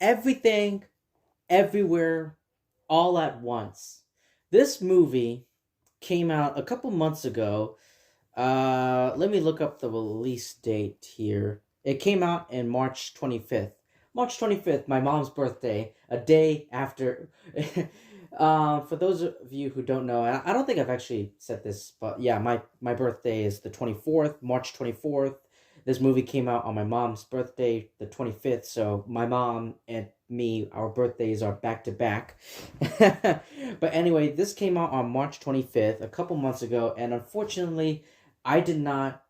Everything, everywhere, all at once. This movie came out a couple months ago. Let me look up the release date here. It came out in March 25th. March 25th, my mom's birthday, a day after. For those of you who don't know, I don't think I've actually said this, but yeah, my birthday is the 24th, March 24th. This movie came out on my mom's birthday, the 25th, so my mom and me, our birthdays are back to back. But anyway, this came out on March 25th, a couple months ago, and unfortunately, I did not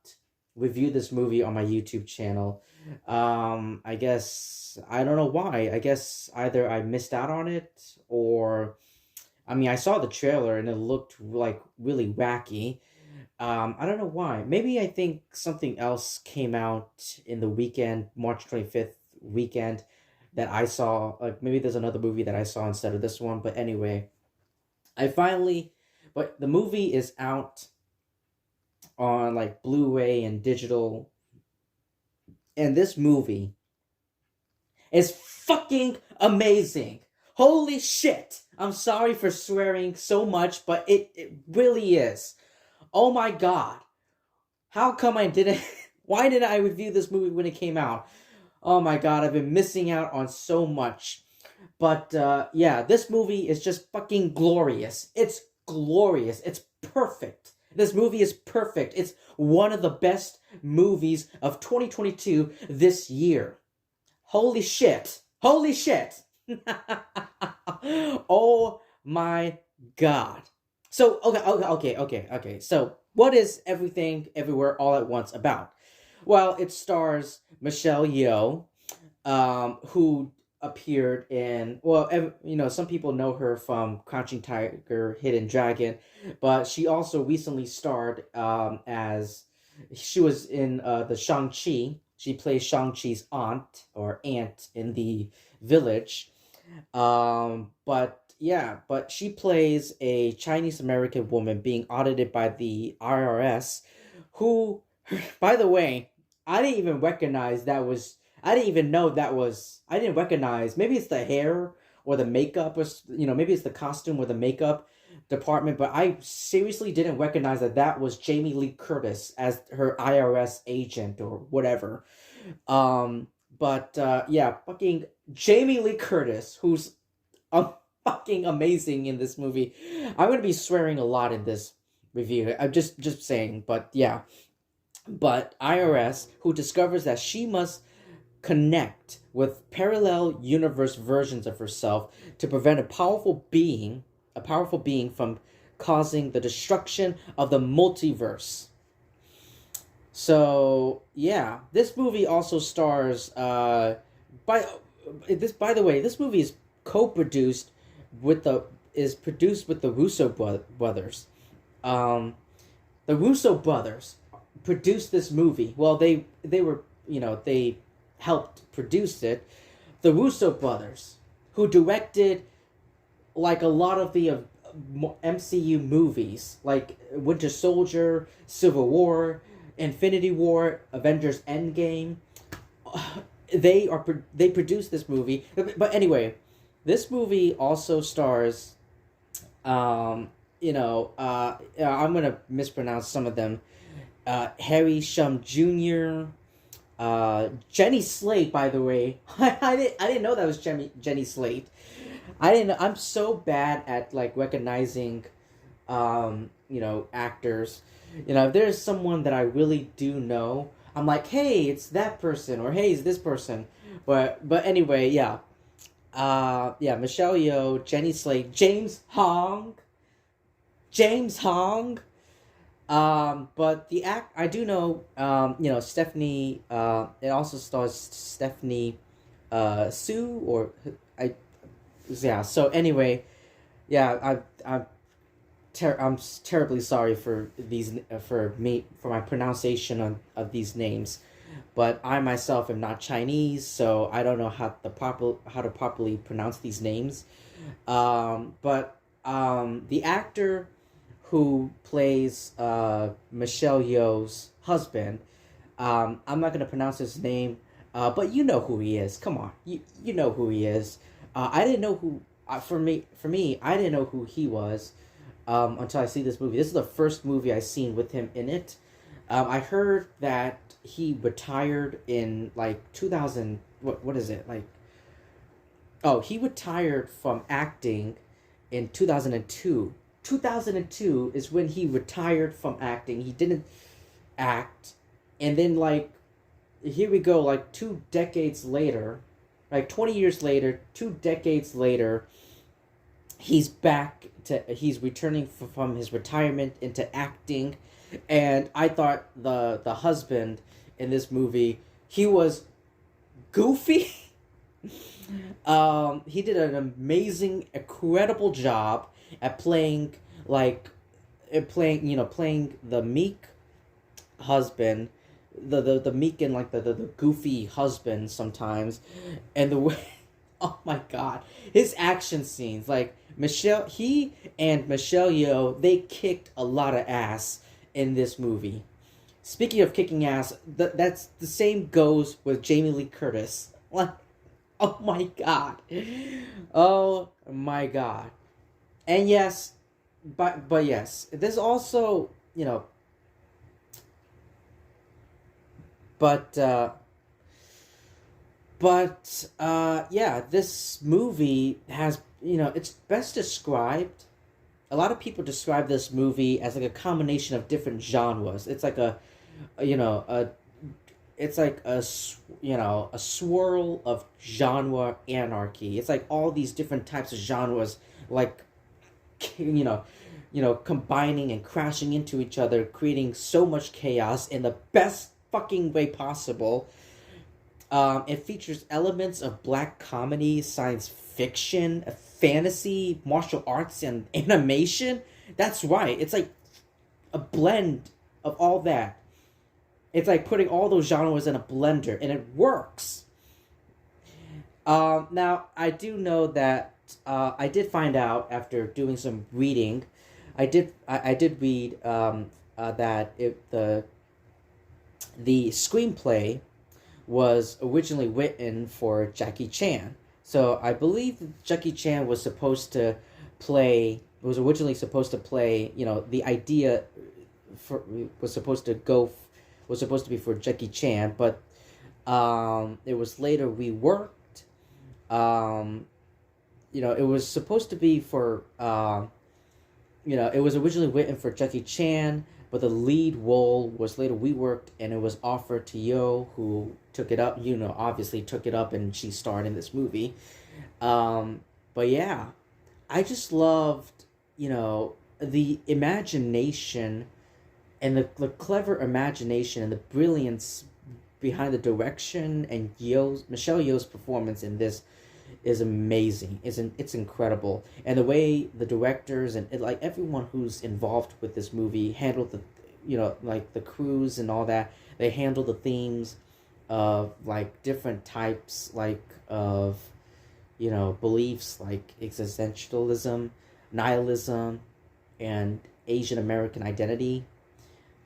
review this movie on my YouTube channel. I guess I don't know why. I guess either I missed out on it, or I mean, I saw the trailer and it looked like really wacky. I don't know why. Maybe I think something else came out in the weekend, March 25th weekend, that I saw. Like maybe there's another movie that I saw instead of this one. But anyway, I finally, but the movie is out on like Blu-ray and digital. And this movie is fucking amazing. Holy shit. I'm sorry for swearing so much, but it really is. Oh my god. How come I didn't... Why didn't I review this movie when it came out? Oh my god, I've been missing out on so much. But, yeah, this movie is just fucking glorious. It's glorious. It's perfect. This movie is perfect. It's one of the best movies of 2022 this year. Holy shit. Holy shit. Oh my god. So, okay. So, what is Everything, Everywhere, All at Once about? Well, it stars Michelle Yeoh, who appeared in, well, some people know her from Crouching Tiger, Hidden Dragon, but she also recently starred as, she was in the Shang-Chi. She plays Shang-Chi's aunt, or aunt, in the village. But she plays a Chinese American woman being audited by the IRS, who, by the way, I didn't even recognize that was, I didn't even know that was, I didn't recognize, maybe it's the hair or the makeup, or, maybe it's the costume or the makeup department, but I seriously didn't recognize that was Jamie Lee Curtis as her IRS agent or whatever. Yeah, fucking Jamie Lee Curtis, who's fucking amazing in this movie. I'm gonna be swearing a lot in this review. I'm just saying, but yeah. But IRS, who discovers that she must connect with parallel universe versions of herself to prevent a powerful being from causing the destruction of the multiverse. So yeah, this movie also stars by by the way, this movie is co-produced with the is produced with the Russo brothers. The Russo brothers produced this movie. Well, they were, they helped produce it. The Russo brothers, who directed like a lot of the MCU movies, like Winter Soldier, Civil War, Infinity War, Avengers Endgame. They produced this movie. But anyway, this movie also stars, I'm gonna mispronounce some of them. Harry Shum Jr., Jenny Slate, by the way. I didn't know that was Jenny Slate. I didn't know. I'm so bad at like recognizing, actors. If there's someone that I really do know, I'm like, hey, it's that person, or hey, it's this person. But anyway, yeah. Michelle Yeoh, Jenny Slate, James Hong. But the act, I do know, Stephanie, it also stars Stephanie, Sue, or, yeah, so anyway, yeah, I'm terribly sorry for for my pronunciation of these names, but I myself am not Chinese, so I don't know how to properly pronounce these names. The actor who plays Michelle Yeoh's husband, I'm not gonna pronounce his name. But you know who he is. Come on, you know who he is. I didn't know who. For me, I didn't know who he was until I see this movie. This is the first movie I seen with him in it. I heard that he retired in like 2000. What is it like? Oh, he retired from acting in 2002. 2002 is when he retired from acting. He didn't act, and then like here we go, like 2 decades later, like 20 years later, 2 decades later, he's returning from his retirement into acting. And I thought the husband in this movie, he was goofy. He did an amazing, incredible job at like playing the meek husband, the meek and like the goofy husband sometimes. And the way, oh my god, his action scenes, like he and Michelle Yeoh, they kicked a lot of ass in this movie. Speaking of kicking ass, that's the same goes with Jamie Lee Curtis. Like, oh my god, oh my god. And yes, but yes, there's also, but yeah, this movie has, it's best described. A lot of people describe this movie as like a combination of different genres. It's like you know, a, it's like a swirl of genre anarchy. It's like all these different types of genres, like, you know, combining and crashing into each other, creating so much chaos in the best fucking way possible. It features elements of black comedy, science fiction, fantasy, martial arts, and animation. That's right. It's like a blend of all that. It's like putting all those genres in a blender, and it works. Now, I do know that I did find out after doing some reading. I did read that the screenplay was originally written for Jackie Chan. So I believe Jackie Chan was originally supposed to play, the idea was supposed to be for Jackie Chan, but it was later reworked. It was supposed to be for, it was originally written for Jackie Chan, but the lead role was later reworked, and it was offered to Yo, who took it up. Obviously took it up, and she starred in this movie. But yeah, I just loved, the imagination and the clever imagination and the brilliance behind the direction, and Michelle Yeoh's performance in this is amazing. It's incredible. And the way the directors and like everyone who's involved with this movie handled like the crews and all that, they handle the themes of like different types like of beliefs like existentialism, nihilism, and Asian American identity.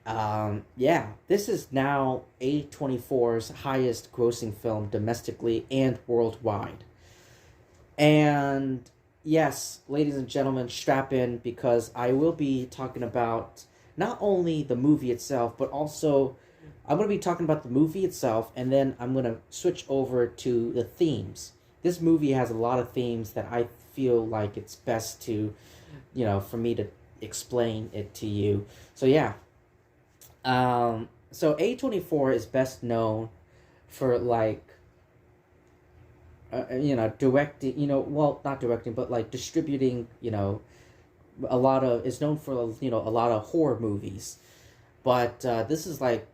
Yeah, this is now A24's highest grossing film domestically and worldwide. And yes, ladies and gentlemen, strap in, because I will be talking about not only the movie itself, but also I'm going to be talking about the movie itself, and then I'm going to switch over to the themes. This movie has a lot of themes that I feel like it's best to, for me to explain it to you. So yeah. So A24 is best known for like, directing, well, not directing, but like distributing, is known for, a lot of horror movies. But this is like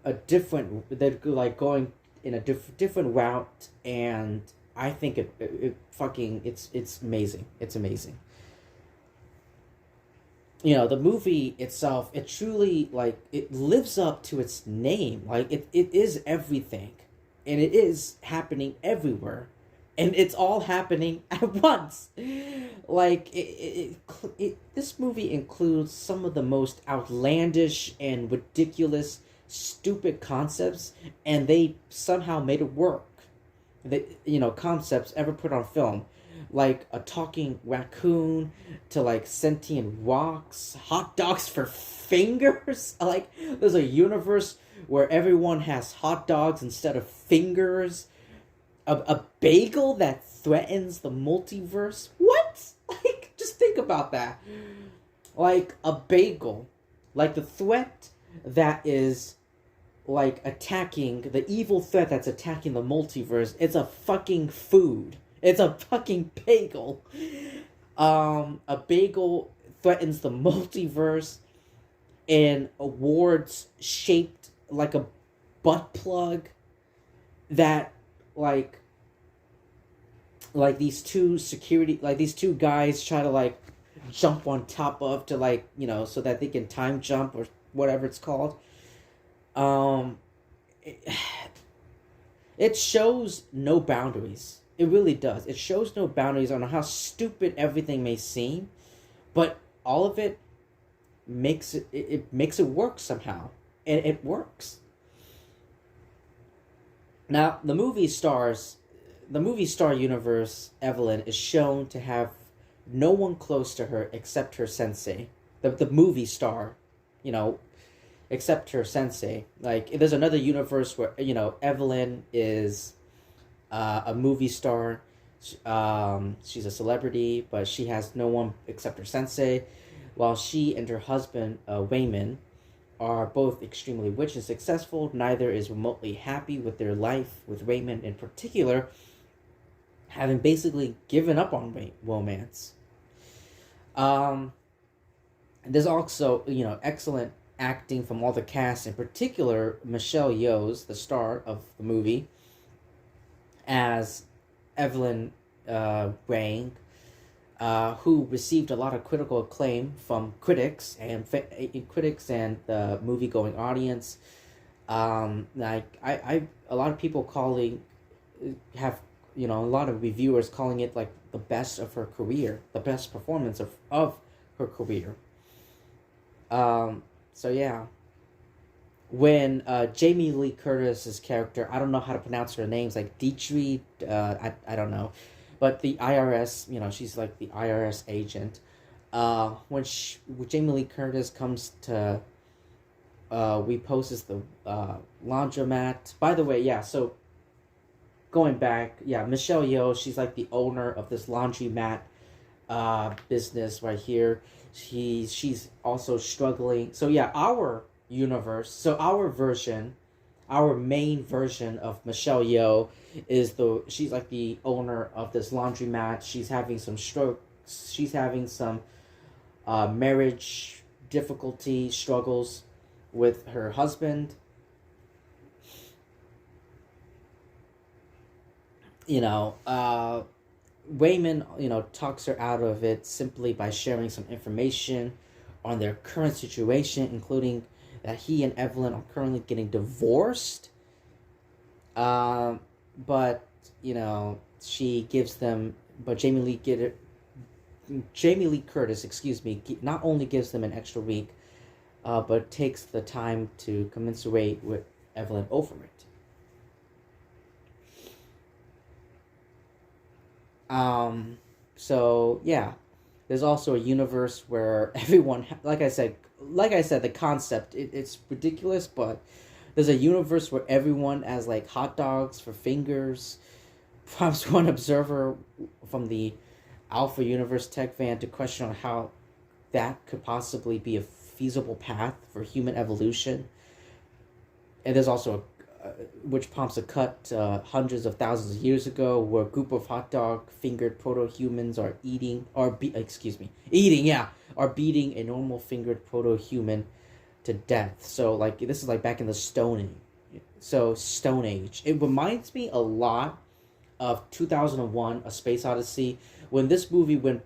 they're like going in a different route, and I think it's amazing. It's amazing. The movie itself, it truly, like, it lives up to its name. Like, it is everything. And it is happening everywhere. And it's all happening at once. Like, this movie includes some of the most outlandish and ridiculous stupid concepts, and they somehow made it work. Concepts ever put on film, like a talking raccoon to like sentient rocks, hot dogs for fingers. Like there's a universe where everyone has hot dogs instead of fingers. A bagel that threatens the multiverse. What? Like, just think about that. Like a bagel, like the threat that is like attacking the evil threat that's attacking the multiverse. It's a fucking food. It's a fucking bagel. A bagel threatens the multiverse in awards shaped like a butt plug that like these two guys try to like jump on top of to like so that they can time jump or whatever it's called. um it shows no boundaries. It really does. It shows no boundaries on how stupid everything may seem, but all of it makes it work somehow, and it works. Now, the movie star universe, Evelyn is shown to have no one close to her except her sensei. The movie star, you know, except her sensei. Like, there's another universe where, Evelyn is a movie star. She's a celebrity, but she has no one except her sensei, while she and her husband, Wayman, are both extremely rich and successful. Neither is remotely happy with their life, with Raymond in particular having basically given up on romance. There's also, excellent acting from all the cast, in particular Michelle Yeoh's, the star of the movie, as Evelyn Wang, who received a lot of critical acclaim from critics and the movie-going audience. Like a lot of people a lot of reviewers calling it like the best of her career, the best performance of her career. So yeah, when Jamie Lee Curtis's character, I don't know how to pronounce her names, like Dietrich, I don't know, but the IRS, she's like the IRS agent. When Jamie Lee Curtis comes to reposes the laundromat. By the way, yeah, so going back, yeah, Michelle Yeoh, she's like the owner of this laundromat business right here. She's also struggling. So yeah, our universe, so our main version of Michelle Yeoh she's like the owner of this laundromat. She's having some marriage difficulty struggles with her husband. Wayman, talks her out of it simply by sharing some information on their current situation, including that he and Evelyn are currently getting divorced. But she gives them, but Jamie Lee Curtis, excuse me, not only gives them an extra week, but takes the time to commiserate with Evelyn over it. So yeah, there's also a universe where everyone, like I said, the concept, it's ridiculous, but there's a universe where everyone has like hot dogs for fingers. Prompts one observer from the Alpha Universe tech van to question on how that could possibly be a feasible path for human evolution. And there's also which prompts a cut hundreds of thousands of years ago, where a group of hot dog fingered proto-humans are beating a normal fingered proto-human to death. So like this is like back in the Stone Age. So Stone Age. It reminds me a lot of 2001: A Space Odyssey, when this movie when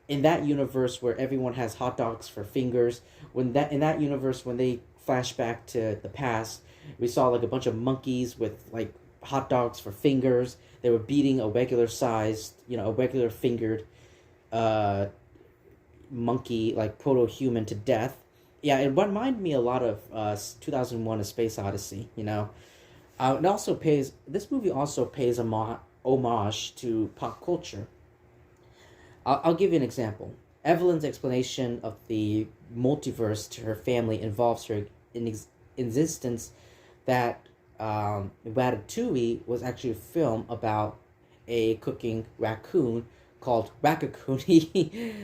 in that universe where everyone has hot dogs for fingers, in that universe when they flash back to the past, we saw like a bunch of monkeys with like hot dogs for fingers. They were beating a regular sized, a regular fingered monkey, like proto-human, to death. yeah, it reminded me a lot of 2001: A Space Odyssey. It also pays. This movie also pays a homage to pop culture. I'll give you an example. Evelyn's explanation of the multiverse to her family involves her insistence that Ratatouille was actually a film about a cooking raccoon called Raccacoonie.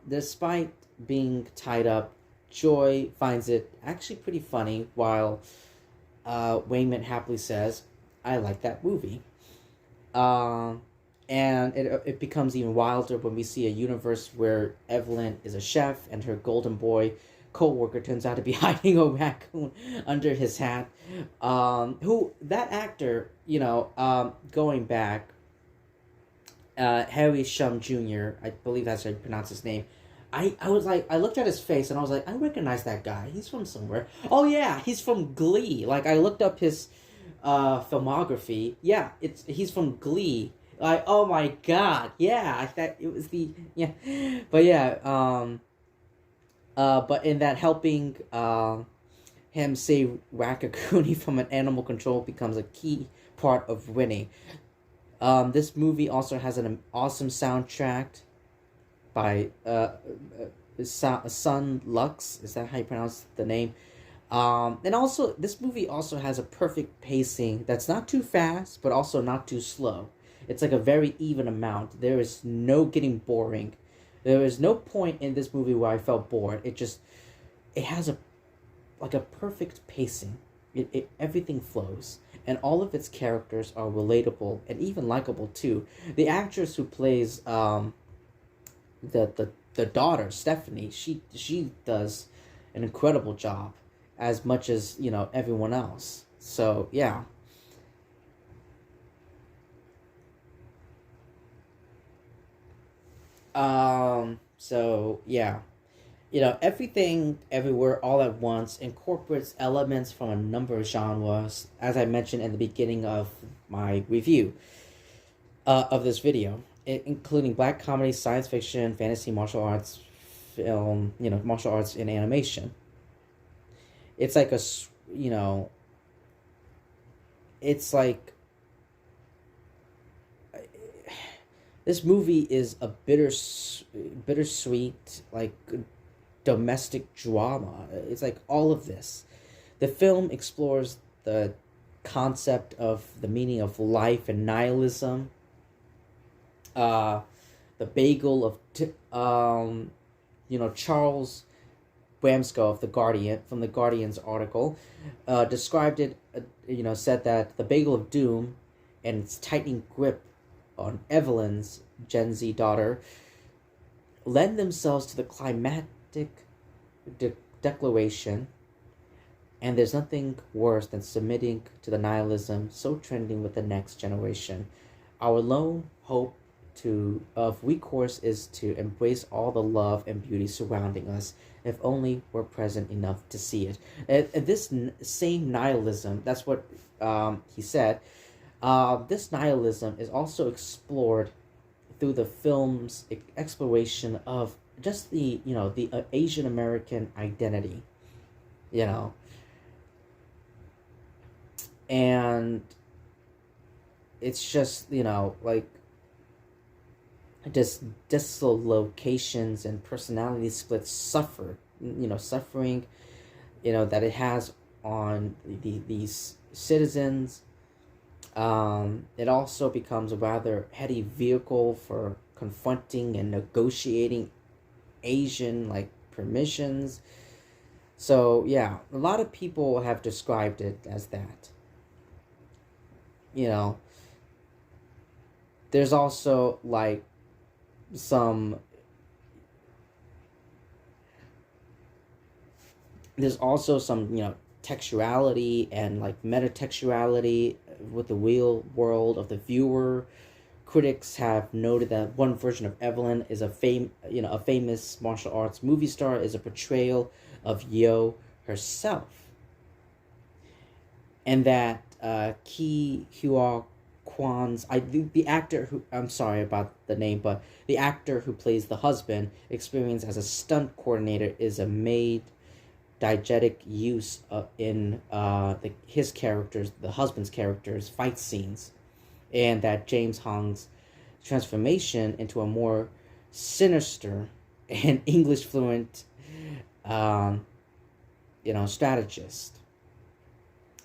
Despite being tied up, Joy finds it actually pretty funny, while Wayman happily says, I like that movie. Um, and it becomes even wilder when we see a universe where Evelyn is a chef and her golden boy co-worker turns out to be hiding a raccoon under his hat. Who that actor, going back, Harry Shum Jr., I believe that's how you pronounce his name. I was like, I looked at his face and I was like, I recognize that guy. He's from somewhere. Oh yeah, he's from Glee. Like, I looked up his filmography. Yeah, he's from Glee. Like, oh my god, yeah, I thought it was the yeah, but yeah, but in that helping him save Raccacoonie from an animal control becomes a key part of winning. This movie also has an awesome soundtrack by Sun Lux. Is that how you pronounce the name? And also, this movie also has a perfect pacing that's not too fast, but also not too slow. It's like a very even amount. There is no getting boring. There is no point in this movie where I felt bored. It has a perfect pacing. Everything flows, and all of its characters are relatable and even likable too. The actress who plays the daughter, Stephanie, she does an incredible job, as much as everyone else. So yeah. So yeah, everything, everywhere, all at once incorporates elements from a number of genres, as I mentioned at the beginning of my review of this video, including black comedy, science fiction, fantasy, martial arts, film, martial arts, and animation. It's like it's like this movie is a bittersweet, like, domestic drama. It's like all of this. The film explores the concept of the meaning of life and nihilism. The bagel of Charles Bramsco of the Guardian, from the Guardian's article, described it. Said that the bagel of doom and its tightening grip on Evelyn's Gen Z daughter lend themselves to the climactic declaration, and there's nothing worse than submitting to the nihilism so trending with the next generation. Our lone hope of recourse is to embrace all the love and beauty surrounding us, if only we're present enough to see it. And this same nihilism, that's what he said. This nihilism is also explored through the film's exploration of just the Asian American identity, and it's just like just dislocations and personality splits suffering that it has on these citizens. It also becomes a rather heady vehicle for confronting and negotiating Asian permissions. So yeah, a lot of people have described it as that. There's also some textuality and metatextuality with the real world of the viewer. Critics have noted that one version of Evelyn is a famous martial arts movie star is a portrayal of Yo herself, and that Ki Hua Kwan's the actor who, I'm sorry about the name, but the actor who plays the husband, experienced as a stunt coordinator, is a maid diegetic use in his characters, the husband's characters, fight scenes, and that James Hong's transformation into a more sinister and English fluent, um, strategist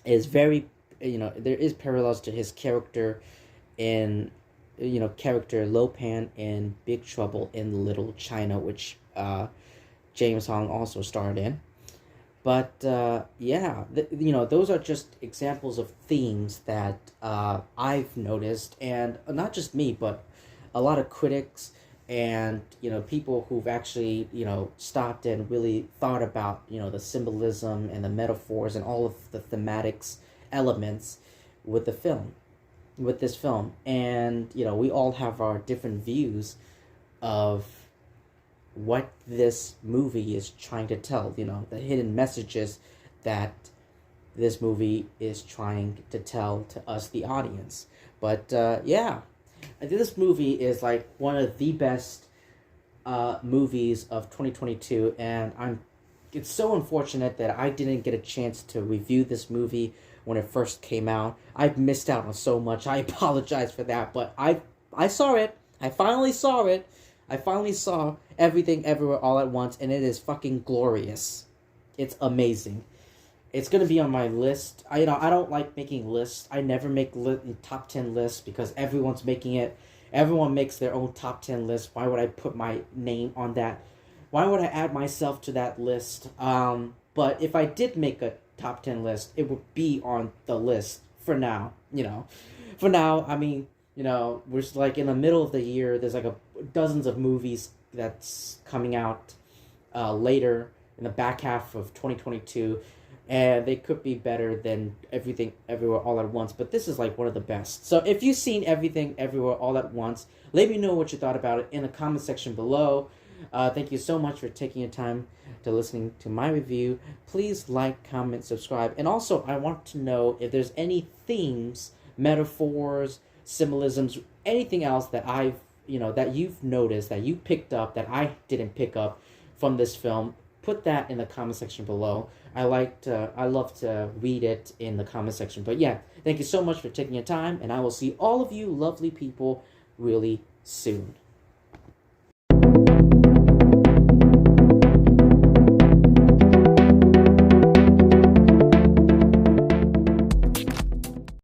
is very, there is parallels to his character in, character Lopan in Big Trouble in Little China, which James Hong also starred in. But yeah, those are just examples of themes that I've noticed, and not just me, but a lot of critics and people who've actually stopped and really thought about the symbolism and the metaphors and all of the thematics elements with the film, with this film, and we all have our different views of what this movie is trying to tell, the hidden messages that this movie is trying to tell to us, the audience. But yeah, I think this movie is like one of the best movies of 2022, and it's so unfortunate that I didn't get a chance to review this movie when it first came out. I've missed out on so much. I apologize for that, but I saw it. I finally saw it. I finally saw Everything Everywhere All at Once, and it is fucking glorious. It's amazing. It's gonna be on my list. I don't like making lists. I never make top 10 lists because everyone's making it. Everyone makes their own top 10 list. Why would I put my name on that? Why would I add myself to that list? But if I did make a top 10 list, it would be on the list for now. For now, I mean, we're like in the middle of the year. There's like dozens of movies that's coming out later in the back half of 2022, and they could be better than Everything Everywhere All at Once, but this is like one of the best. So if you've seen Everything Everywhere All at Once, let me know what you thought about it in the comment section below. Thank you so much for taking your time to listening to my review. Please like, comment, subscribe, and also I want to know if there's any themes, metaphors, symbolisms, anything else that that you've noticed, that you picked up, that I didn't pick up from this film. Put that in the comment section below. I love to read it in the comment section. But yeah, thank you so much for taking your time, and I will see all of you lovely people really soon.